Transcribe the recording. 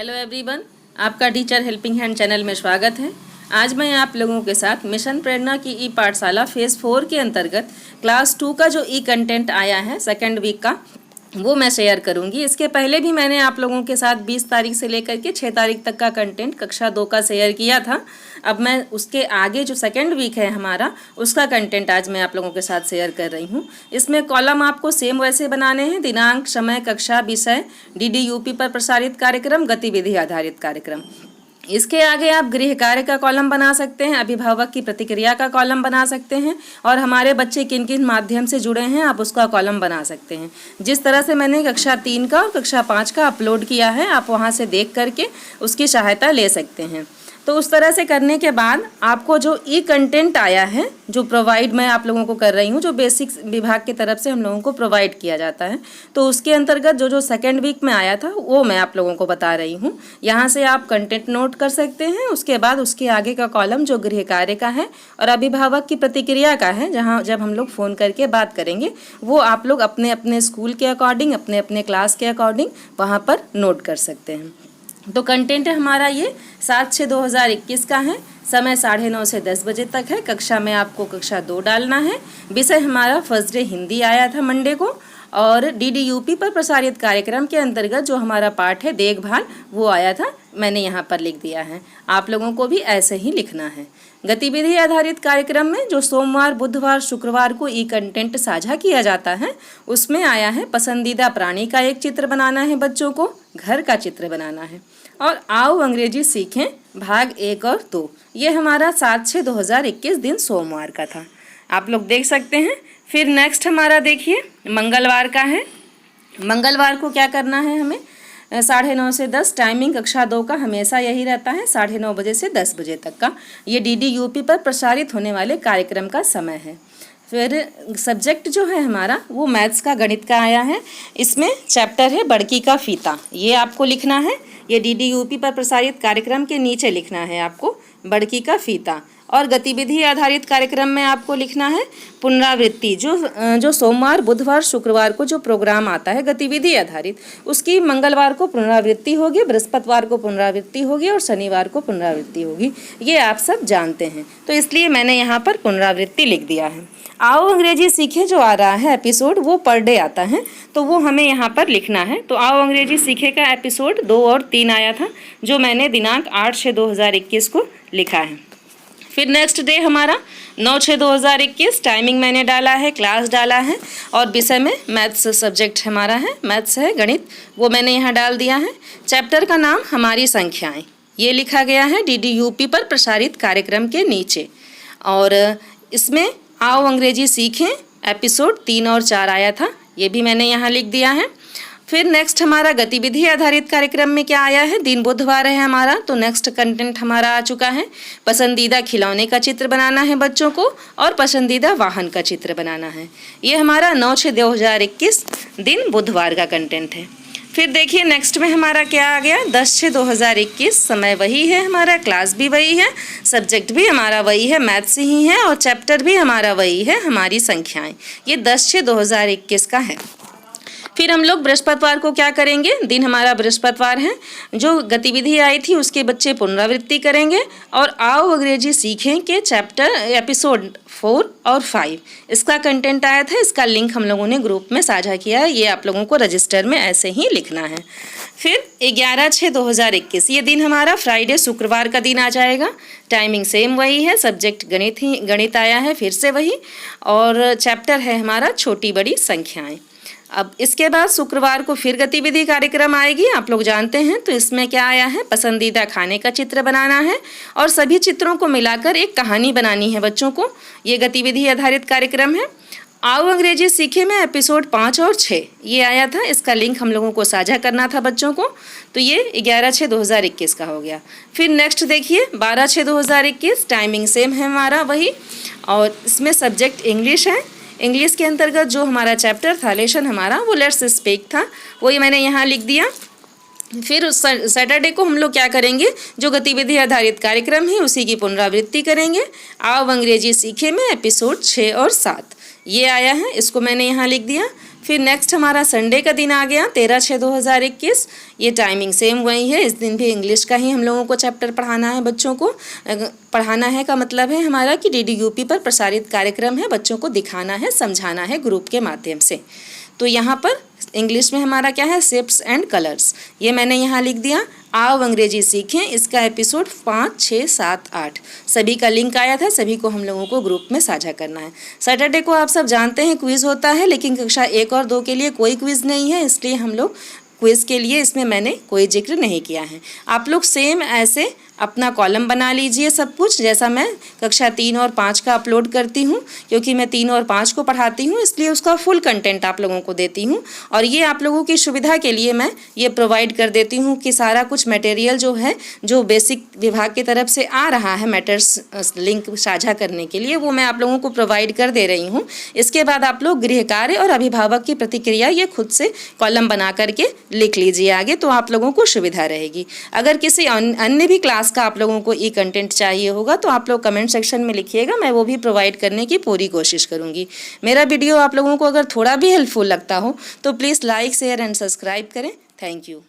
Hello everyone, आपका teacher helping hand channel में स्वागत है। आज मैं आप लोगों के साथ मिशन प्रेरणा की ई पाठशाला फेज़ 4 के अंतर्गत क्लास 2 का जो ई कंटेंट आया है सेकेंड वीक का, वो मैं शेयर करूंगी। इसके पहले भी मैंने आप लोगों के साथ 20 तारीख से लेकर के 6 तारीख तक का कंटेंट कक्षा 2 का शेयर किया था। अब मैं उसके आगे जो सेकेंड वीक है हमारा, उसका कंटेंट आज मैं आप लोगों के साथ शेयर कर रही हूँ। इसमें कॉलम आपको सेम वैसे बनाने हैं: दिनांक, समय, कक्षा, विषय, DDUP पर प्रसारित कार्यक्रम, गतिविधि आधारित कार्यक्रम। इसके आगे आप गृह कार्य का कॉलम बना सकते हैं, अभिभावक की प्रतिक्रिया का कॉलम बना सकते हैं, और हमारे बच्चे किन किन माध्यम से जुड़े हैं आप उसका कॉलम बना सकते हैं। जिस तरह से मैंने कक्षा 3 का और कक्षा 5 का अपलोड किया है, आप वहां से देख करके उसकी सहायता ले सकते हैं। तो उस तरह से करने के बाद आपको जो ई कंटेंट आया है, जो प्रोवाइड मैं आप लोगों को कर रही हूँ, जो बेसिक विभाग की तरफ से हम लोगों को प्रोवाइड किया जाता है, तो उसके अंतर्गत जो सेकेंड वीक में आया था वो मैं आप लोगों को बता रही हूँ। यहाँ से आप कंटेंट नोट कर सकते हैं। उसके बाद उसके आगे का कॉलम जो गृह कार्य का है और अभिभावक की प्रतिक्रिया का है, जहाँ जब हम लोग फ़ोन करके बात करेंगे, वो आप लोग अपने अपने स्कूल के अकॉर्डिंग, अपने अपने क्लास के अकॉर्डिंग वहाँ पर नोट कर सकते हैं। तो कंटेंट है हमारा ये 7/6/2021 का है। समय 9:30 से 10 बजे तक है। कक्षा में आपको कक्षा 2 डालना है। विषय हमारा फर्स्ट डे हिंदी आया था मंडे को, और DDUP पर प्रसारित कार्यक्रम के अंतर्गत जो हमारा पाठ है देखभाल, वो आया था, मैंने यहाँ पर लिख दिया है। आप लोगों को भी ऐसे ही लिखना है। गतिविधि आधारित कार्यक्रम में जो सोमवार, बुधवार, शुक्रवार को ई कंटेंट साझा किया जाता है, उसमें आया है पसंदीदा प्राणी का एक चित्र बनाना है, बच्चों को घर का चित्र बनाना है, और आओ अंग्रेजी सीखें भाग 1 और 2। ये हमारा 7/6/2021 दिन सोमवार का था, आप लोग देख सकते हैं। फिर नेक्स्ट हमारा देखिए मंगलवार का है। मंगलवार को क्या करना है हमें? 9:30 से 10 टाइमिंग कक्षा 2 का हमेशा यही रहता है, 9:30 बजे से 10 बजे तक का। ये DDUP पर प्रसारित होने वाले कार्यक्रम का समय है। फिर सब्जेक्ट जो है हमारा वो मैथ्स का, गणित का आया है। इसमें चैप्टर है बड़की का फीता, ये आपको लिखना है। ये DDUP पर प्रसारित कार्यक्रम के नीचे लिखना है आपको बड़की का फीता। और गतिविधि आधारित कार्यक्रम में आपको लिखना है पुनरावृत्ति। जो सोमवार, बुधवार, शुक्रवार को जो प्रोग्राम आता है गतिविधि आधारित, उसकी मंगलवार को पुनरावृत्ति होगी, बृहस्पतिवार को पुनरावृत्ति होगी और शनिवार को पुनरावृत्ति होगी। ये आप सब जानते हैं, तो इसलिए मैंने यहाँ पर पुनरावृत्ति लिख दिया है। आओ अंग्रेजी सीखें जो आ रहा है एपिसोड, वो पर डे आता है, तो वो हमें यहाँ पर लिखना है। तो आओ अंग्रेजी सीखे का एपिसोड 2 और 3 आया था, जो मैंने दिनांक 8/6/2021 को लिखा है। फिर नेक्स्ट डे हमारा 9/6/2021, टाइमिंग मैंने डाला है, क्लास डाला है, और विषय में मैथ्स सब्जेक्ट हमारा है, मैथ्स है, गणित, वो मैंने यहाँ डाल दिया है। चैप्टर का नाम हमारी संख्याएं, ये लिखा गया है DDUP पर प्रसारित कार्यक्रम के नीचे। और इसमें आओ अंग्रेजी सीखें एपिसोड 3 और 4 आया था, ये भी मैंने यहाँ लिख दिया है। फिर नेक्स्ट हमारा गतिविधि आधारित कार्यक्रम में क्या आया है? दिन बुधवार है हमारा, तो नेक्स्ट कंटेंट हमारा आ चुका है पसंदीदा खिलौने का चित्र बनाना है बच्चों को, और पसंदीदा वाहन का चित्र बनाना है। ये हमारा 9/6/2021 दिन बुधवार का कंटेंट है। फिर देखिए नेक्स्ट में हमारा क्या आ गया? 10/6/2021, समय वही है हमारा, क्लास भी वही है, सब्जेक्ट भी हमारा वही है, मैथ्स ही है, और चैप्टर भी हमारा वही है, हमारी संख्याएं। ये 10/6/2021 का है। फिर हम लोग बृहस्पतिवार को क्या करेंगे? दिन हमारा बृहस्पतिवार है। जो गतिविधि आई थी उसके बच्चे पुनरावृत्ति करेंगे, और आओ अंग्रेजी सीखें के चैप्टर एपिसोड 4 और 5 इसका कंटेंट आया था। इसका लिंक हम लोगों ने ग्रुप में साझा किया है, ये आप लोगों को रजिस्टर में ऐसे ही लिखना है। फिर 11/6/2021, ये दिन हमारा फ्राइडे, शुक्रवार का दिन आ जाएगा। टाइमिंग सेम वही है, सब्जेक्ट गणित आया है फिर से वही, और चैप्टर है हमारा छोटी बड़ी संख्याएं। अब इसके बाद शुक्रवार को फिर गतिविधि कार्यक्रम आएगी, आप लोग जानते हैं। तो इसमें क्या आया है? पसंदीदा खाने का चित्र बनाना है, और सभी चित्रों को मिलाकर एक कहानी बनानी है बच्चों को। ये गतिविधि आधारित कार्यक्रम है। आओ अंग्रेजी सीखे में एपिसोड 5 और 6 ये आया था, इसका लिंक हम लोगों को साझा करना था बच्चों को, तो ये 11/6/2021 का हो गया। फिर नेक्स्ट देखिए 12/6/2021, टाइमिंग सेम है हमारा वही, और इसमें सब्जेक्ट इंग्लिश है। इंग्लिश के अंतर्गत जो हमारा चैप्टर था, लेसन हमारा, वो लेट्स स्पीक था, वही मैंने यहाँ लिख दिया। फिर सैटरडे को हम लोग क्या करेंगे? जो गतिविधि आधारित कार्यक्रम है उसी की पुनरावृत्ति करेंगे। आओ अंग्रेजी सीखे में एपिसोड 6 और 7 ये आया है, इसको मैंने यहाँ लिख दिया। फिर नेक्स्ट हमारा संडे का दिन आ गया 13/6/2021। ये टाइमिंग सेम वही है, इस दिन भी इंग्लिश का ही हम लोगों को चैप्टर पढ़ाना है। बच्चों को पढ़ाना है का मतलब है हमारा कि DDUP पर प्रसारित कार्यक्रम है, बच्चों को दिखाना है, समझाना है ग्रुप के माध्यम से। तो यहाँ पर इंग्लिश में हमारा क्या है, शेप्स एंड कलर्स, ये मैंने यहाँ लिख दिया। आओ अंग्रेजी सीखें, इसका एपिसोड 5, 6, 7, 8 सभी का लिंक आया था, सभी को हम लोगों को ग्रुप में साझा करना है। सैटरडे को आप सब जानते हैं क्विज़ होता है, लेकिन कक्षा 1 और 2 के लिए कोई क्विज़ नहीं है, इसलिए हम लोग क्विज़ के लिए इसमें मैंने कोई जिक्र नहीं किया है। आप लोग सेम ऐसे अपना कॉलम बना लीजिए, सब कुछ जैसा मैं कक्षा 3 और 5 का अपलोड करती हूँ, क्योंकि मैं 3 और 5 को पढ़ाती हूँ, इसलिए उसका फुल कंटेंट आप लोगों को देती हूँ। और ये आप लोगों की सुविधा के लिए मैं ये प्रोवाइड कर देती हूँ कि सारा कुछ मटेरियल जो है, जो बेसिक विभाग की तरफ से आ रहा है मैटर्स लिंक साझा करने के लिए, वो मैं आप लोगों को प्रोवाइड कर दे रही हूँ। इसके बाद आप लोग गृह कार्य और अभिभावक की प्रतिक्रिया ये खुद से कॉलम बना करके लिख लीजिए आगे, तो आप लोगों को सुविधा रहेगी। अगर किसी अन्य भी क्लास का आप लोगों को ई कंटेंट चाहिए होगा तो आप लोग कमेंट सेक्शन में लिखिएगा, मैं वो भी प्रोवाइड करने की पूरी कोशिश करूंगी। मेरा वीडियो आप लोगों को अगर थोड़ा भी हेल्पफुल लगता हो तो please like, share and subscribe करें। Thank you.